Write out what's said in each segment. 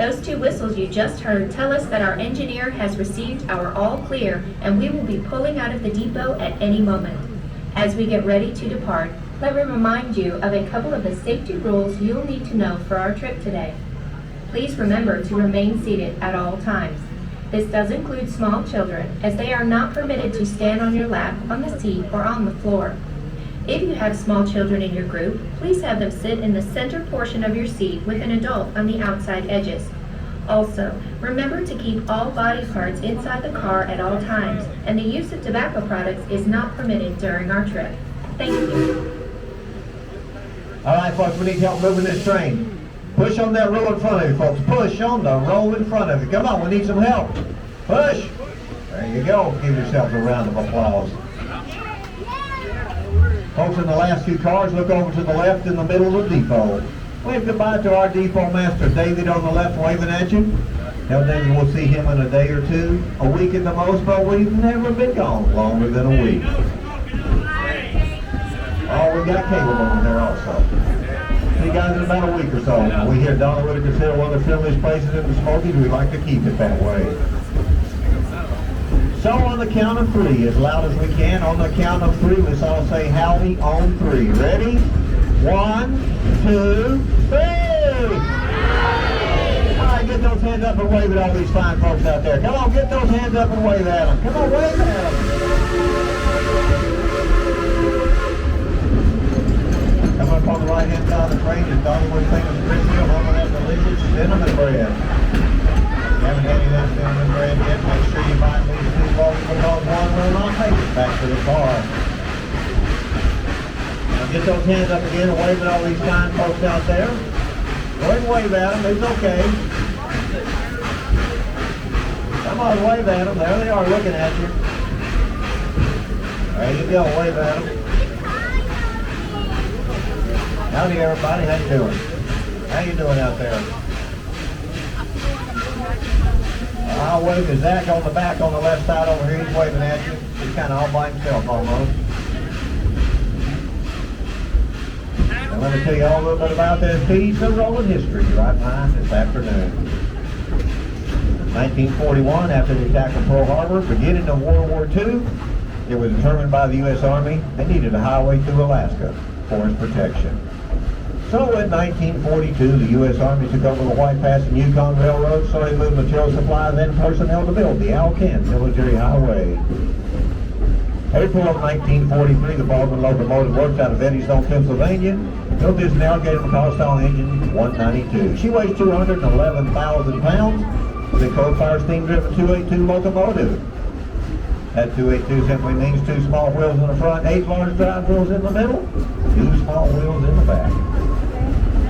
Those two whistles you just heard tell us that our engineer has received our all clear and we will be pulling out of the depot at any moment. As we get ready to depart, let me remind you of a couple of the safety rules you'll need to know for our trip today. Please remember to remain seated at all times. This does include small children, as they are not permitted to stand on your lap, on the seat, or on the floor. If you have small children in your group, please have them sit in the center portion of your seat with an adult on the outside edges. Also, remember to keep all body parts inside the car at all times, and the use of tobacco products is not permitted during our trip. Thank you. All right, folks, we need help moving this train. Push on that roll in front of you, folks. Push on the roll in front of you. Come on, we need some help. Push. There you go. Give yourselves a round of applause. Folks in the last few cars, look over to the left in the middle of the depot. Wave goodbye to our depot master, David, on the left, waving at you. Tell David we'll see him in a day or two, a week at the most, but we've never been gone longer than a week. Oh, we got cable on there also. See you guys in about a week or so. We here at Dollywood are considered one of the friendliest places in the Smokies. We like to keep it that way. So on the count of three, as loud as we can, on the count of three, let's all say howdy on three. Ready? 1, 2, 3! All right, get those hands up and wave at all these fine folks out there. Come on, get those hands up and wave at them. Come on, wave at them. Come up on the right-hand side of the train is Dollywood famous Briscoe, home of that delicious cinnamon bread. If you haven't had any of that cinnamon bread yet, make sure you buy these two bowls because one will not make it back to the car. Now get those hands up again and wave at all these fine folks out there. Go ahead and wave at them, it's okay. Come on, wave at them. There they are looking at you. There you go, wave at them. Howdy everybody, how you doing? How you doing out there? I'll wave to Zach on the back on the left side over here. He's waving at you. He's kind of all by himself almost. And let me tell you all a little bit about this piece of rolling history right behind this afternoon. 1941, after the attack on Pearl Harbor, beginning of World War II, it was determined by the U.S. Army they needed a highway through Alaska for its protection. So in 1942, the U.S. Army took over the White Pass and Yukon Railroad, started moving material supplies and personnel to build the Alcan Military Highway. April of 1943, the Baldwin Locomotive Works out of Eddystone, Pennsylvania, built this Navigator McCall-style engine 192. She weighs 211,000 pounds. It's a coal-fired steam-driven 282 locomotive. That 282 simply means 2 small wheels in the front, 8 large drive wheels in the middle, 2 small wheels in the back.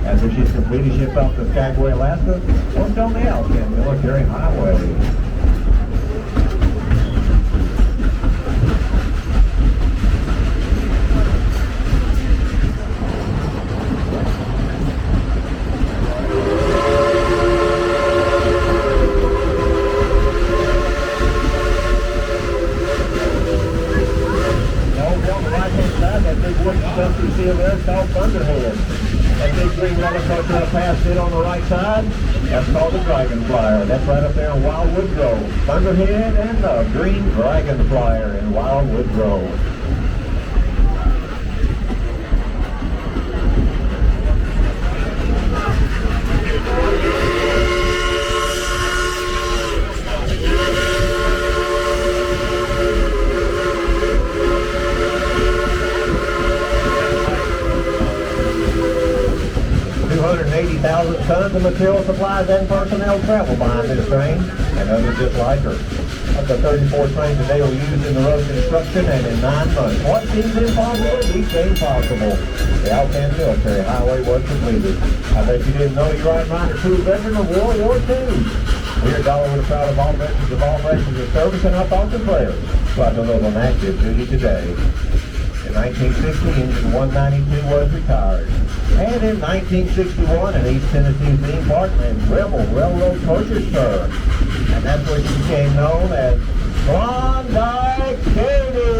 After she's completed, shipped off to Skagway, Alaska, worked on the Alcan Military Highway. It's called Thunderhead. That big green roller coaster up past it on the right side, that's called the Dragon Flyer. That's right up there in Wildwood Grove. Thunderhead and the Green Dragon Flyer in Wildwood Grove. 280,000 tons of material, supplies, and personnel travel behind this train, and others just like her. Up to 34 trains a day were used in the road construction, and in 9 months, what seems impossible became possible. The Alcan Military Highway was completed. I bet you didn't know you're right behind a true veteran of World War II. We at Dollywood are proud of all veterans of all nations of service, and our thoughts and prayers go out to those on active duty today. In 1960, Engine 192 was retired. And in 1961, an East Tennessee theme park named Rebel Railroad Coaster Stir. And that's what she became known as Klondike Katie.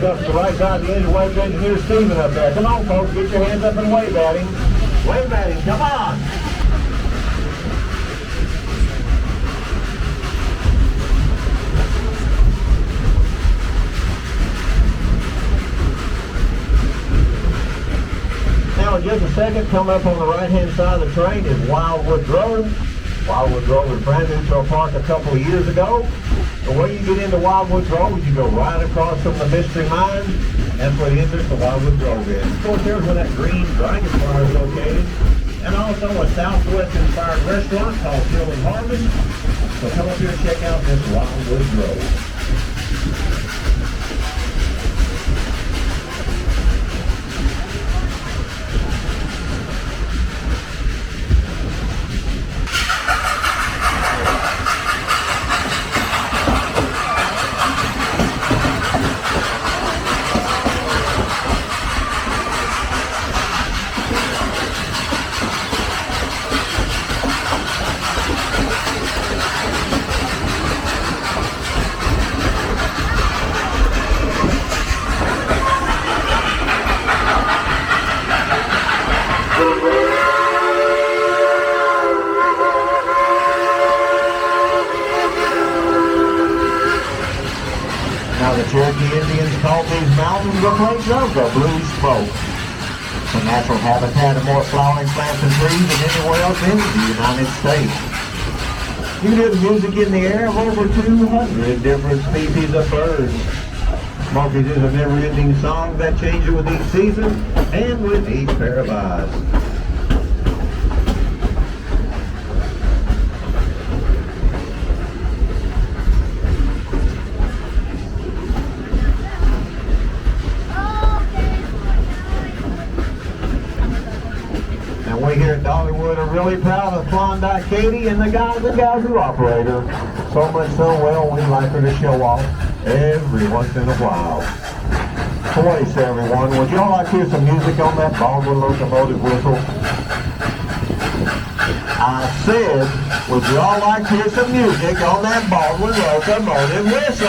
up to the right side of the engine. Wave to engineer Steven up there. Come on, folks, get your hands up and wave at him. Wave at him, come on. Now, in just a second, coming up on the right-hand side of the train is Wildwood Grove. Wildwood Grove was brand new to our park a couple of years ago. The way you get into Wildwood Grove is you go right across from the Mystery Mine. That's where the entrance to Wildwood Grove is. Of course, there's where that green dragonfly is located. And also a Southwest-inspired restaurant called Hill and Harvest. So come up here and check out this Wildwood Grove. Now the Cherokee Indians called these mountains the place of the blue smoke. It's a natural habitat of more flowering plants and trees than anywhere else in the United States. You hear the music in the air of over 200 different species of birds. Smokies is a never-ending song that changes with each season and with each pair of eyes. We here at Dollywood are really proud of Klondike Katie and the guys who operate her. So much so well we like her to show off every once in a while. Place everyone, would y'all like to hear some music on that Baldwin locomotive whistle? I said, would y'all like to hear some music on that Baldwin locomotive whistle?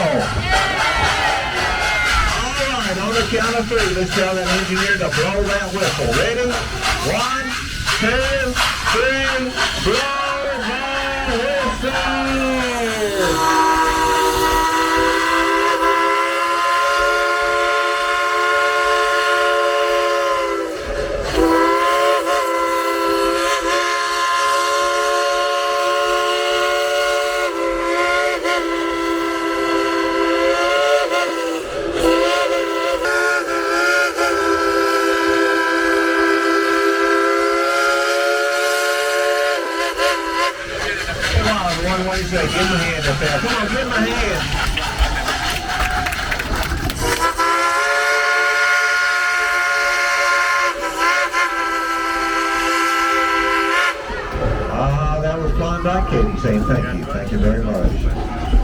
Alright, on the count of three, let's tell that engineer to blow that whistle. Ready? 1, 2, 3, blow the whistle! What do you say? Give him a hand up there. Come on, give him a hand. That was Klondike Katie saying thank you. Thank you very much.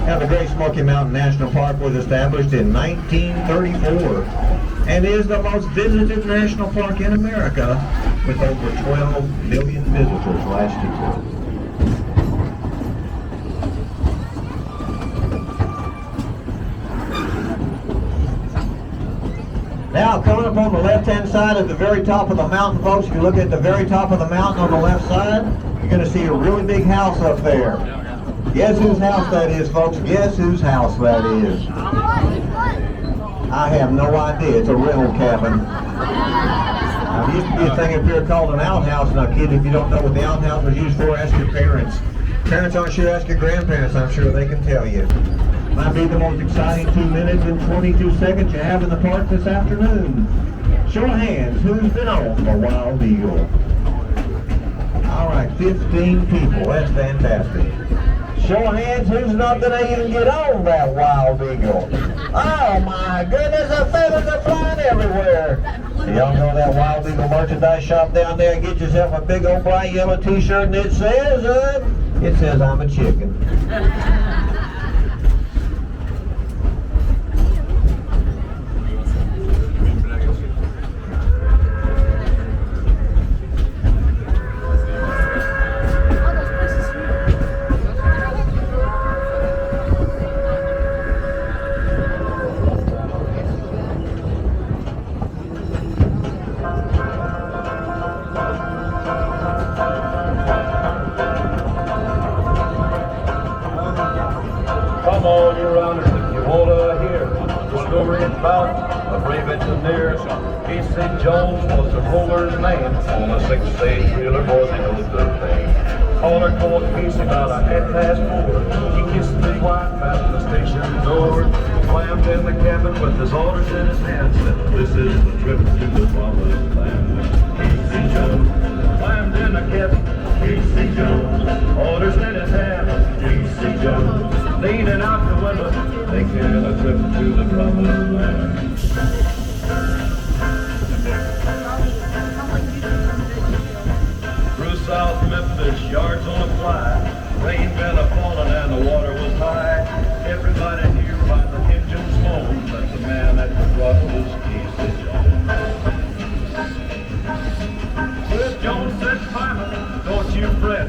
Now, the Great Smoky Mountain National Park was established in 1934 and is the most visited national park in America with over 12 million visitors last year. Now, coming up on the left-hand side at the very top of the mountain, folks, if you look at the very top of the mountain on the left side, you're going to see a really big house up there. Guess whose house that is, folks? Guess whose house that is? I have no idea. It's a rental cabin. Now, there used to be a thing up here called an outhouse. Now, kid, if you don't know what the outhouse was used for, ask your parents. Parents aren't sure, ask your grandparents. I'm sure they can tell you. Might be the most exciting 2 minutes and 22 seconds you have in the park this afternoon. Show of hands, who's been on the Wild Eagle? All right, 15 people, that's fantastic. Show of hands, who's not gonna even get on that Wild Eagle? Oh my goodness, the feathers are flying everywhere. Y'all know that Wild Eagle merchandise shop down there? Get yourself a big old bright yellow t-shirt and it says I'm a chicken. story about a brave engineer. Casey Jones was a roller's man on a 6-stage wheeler, boy, they know the thing. Caller called Casey about a 4:30. He kissed his wife at the station door, slammed in the cabin with his orders in his hand, said, "This is the trip to the promised land." Casey Jones slammed in the cabin. Casey Jones, orders in his hand. Casey Jones, leaning out the window, thinking a trip to the promised land. Through South Memphis, yards on a fly, rain been a-falling and the water was high. Everybody knew by the engine's moan that the man at the front was Casey Jones. Cliff Jones said, "Fireman, don't you fret.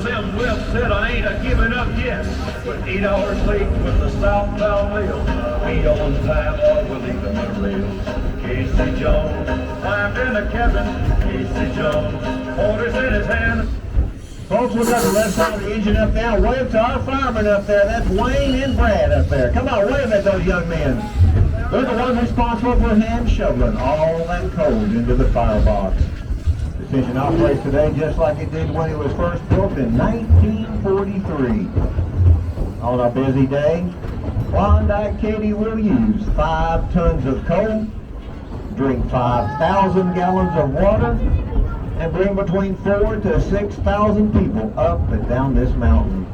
Sim Webb said I ain't a-giving up yet. We're 8 hours late with the southbound mail. We on time or we're leaving the rails." Casey Jones climbed in the cabin. Casey Jones, orders in his hand. Folks, we've got the left side of the engine up now. Wave to our firemen up there. That's Wayne and Brad up there. Come on, wave at those young men. They're the ones responsible for hand shoveling all that coal into the firebox. This engine operates today just like it did when it was first built in 1943. On a busy day, Klondike Katy will use 5 tons of coal, drink 5,000 gallons of water, and bring between 4,000 to 6,000 people up and down this mountain.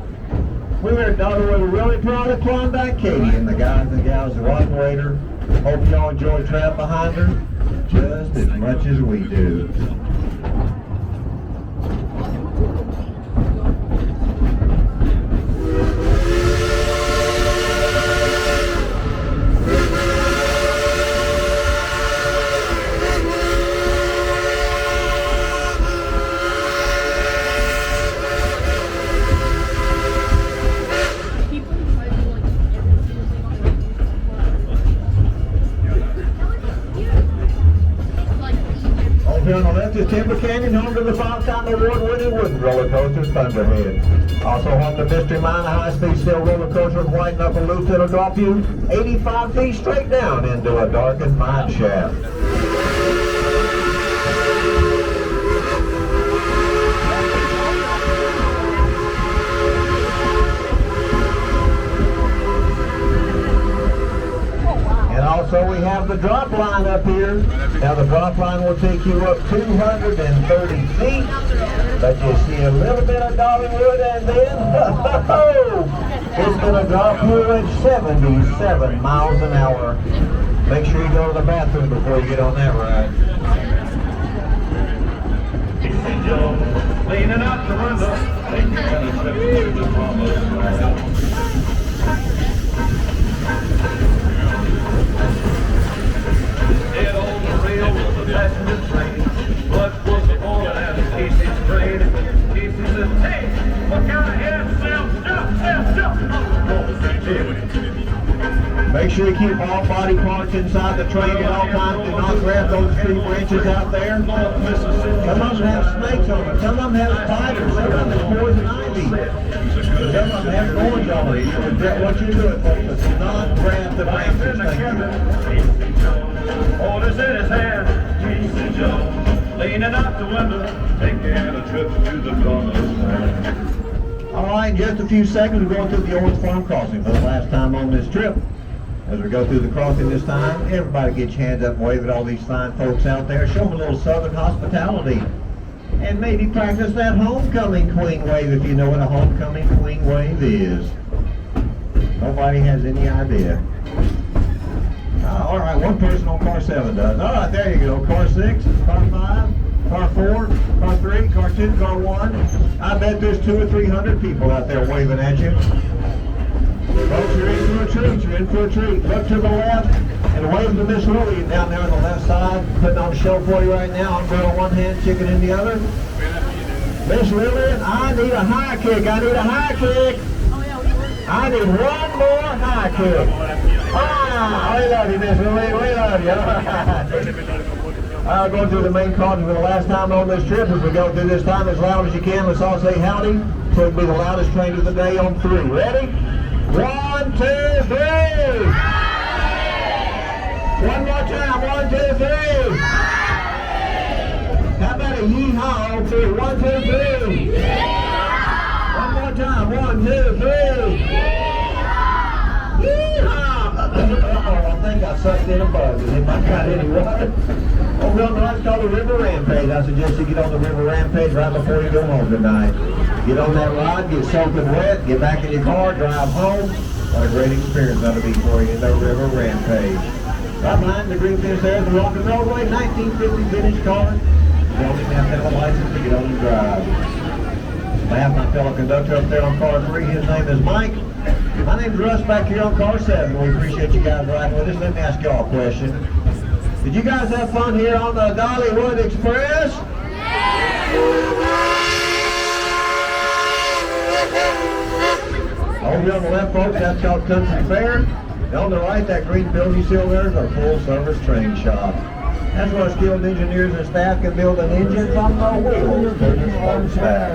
We here at Dollywood are really proud of Klondike Katy and the guys and gals who operate her. Hope y'all enjoy travel behind her just as much as we do. Here on the left is Timber Canyon, home to the 5-time award-winning wooden roller coaster, Thunderhead. Also home to Mystery Mine, a high-speed steel roller coaster with white knuckle loops that'll drop you 85 feet straight down into a darkened mine shaft. Also, we have the drop line up here. Now, the drop line will take you up 230 feet, but you see a little bit of Dollywood, and then, it's going to drop you at 77 miles an hour. Make sure you go to the bathroom before you get on that ride. Casey Jones, leaning out the window, thinking a trip to the promised land. Dead on the rail was a passenger train. Blood was boiling out of Casey's brain. Casey said, "Hey, look out ahead, Sam! Jump! Make sure you keep all body parts inside the train at all times. Do not grab those tree branches out there. Some of them have snakes on them. Some of them have spiders. Some of them have poison ivy. Some of them have thorns on them. You regret what you do, folks. Do not grab the branches. Thank you. Orders in his hand, Casey Jones, leaning out the window, taking a trip to the promised land. All right, in just a few seconds, we're going through the Owens Farm Crossing for the last time on this trip. As we go through the crossing this time, everybody get your hands up and wave at all these fine folks out there. Show them a little southern hospitality. And maybe practice that homecoming queen wave if you know what a homecoming queen wave is. Nobody has any idea. All right, one person on car 7 does. All right, there you go. Car 6, car 5, car 4, car 3, car 2, car 1. I bet there's 200 or 300 people out there waving at you. Folks, you're in for a treat. You're in for a treat. Look to the left and wave to Miss Lily down there on the left side. Putting on a show for you right now. Umbrella in one hand, chicken in the other. Miss Lily, I need a high kick. I need a high kick. I need one more high kick. Ah, we love you, Miss Lily. We love you. I'll go through the main crossing for the last time on this trip. As we go through this time as loud as you can, let's all say howdy. So it'll be the loudest train of the day on 3. Ready? 1, 2, 3. sucked in a bug, and it might got any water. Over on the right, it's called the River Rampage. I suggest you get on the River Rampage right before you go home tonight. Get on that ride, get soaking wet, get back in your car, drive home. What a great experience that'll be for you, the River Rampage. Right behind the green fence there is the Rock and Rollway, 1950 vintage car. You don't even have to have a license to get on and drive. I have my fellow conductor up there on car 3. His name is Mike. My name's Russ back here on car 7. We appreciate you guys riding with us. Let me ask y'all a question. Did you guys have fun here on the Dollywood Express? Over here on the left, folks, that's called Country Fair. And on the right, that green building you see over there is our full-service train shop. That's where skilled engineers and staff can build an engine from the wheels to the smokestack.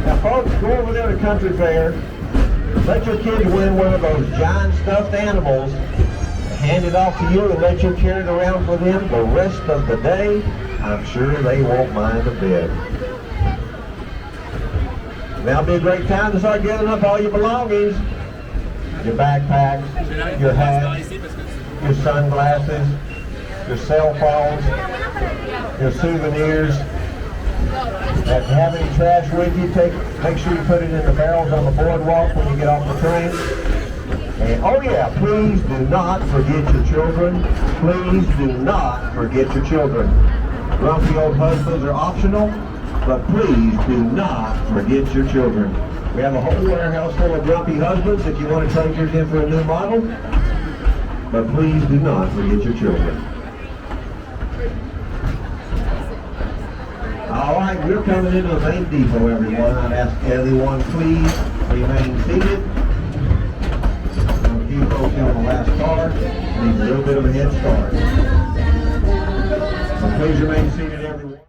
Now, folks, go over there to Country Fair. Let your kids win one of those giant stuffed animals. Hand it off to you and let you carry it around with them the rest of the day. I'm sure they won't mind a bit. Now be a great time to start gathering up all your belongings. Your backpacks, your hats, your sunglasses, your cell phones, your souvenirs. If you have any trash with you, make sure you put it in the barrels on the boardwalk when you get off the train. And oh yeah, please do not forget your children. Please do not forget your children. Grumpy old husbands are optional, but please do not forget your children. We have a whole warehouse full of grumpy husbands if you want to trade yours in for a new model. But please do not forget your children. All right, we're coming into the main depot, everyone. I'd ask everyone please remain seated. Folks on the last car needs a little bit of a head start. So please remain seated, everyone.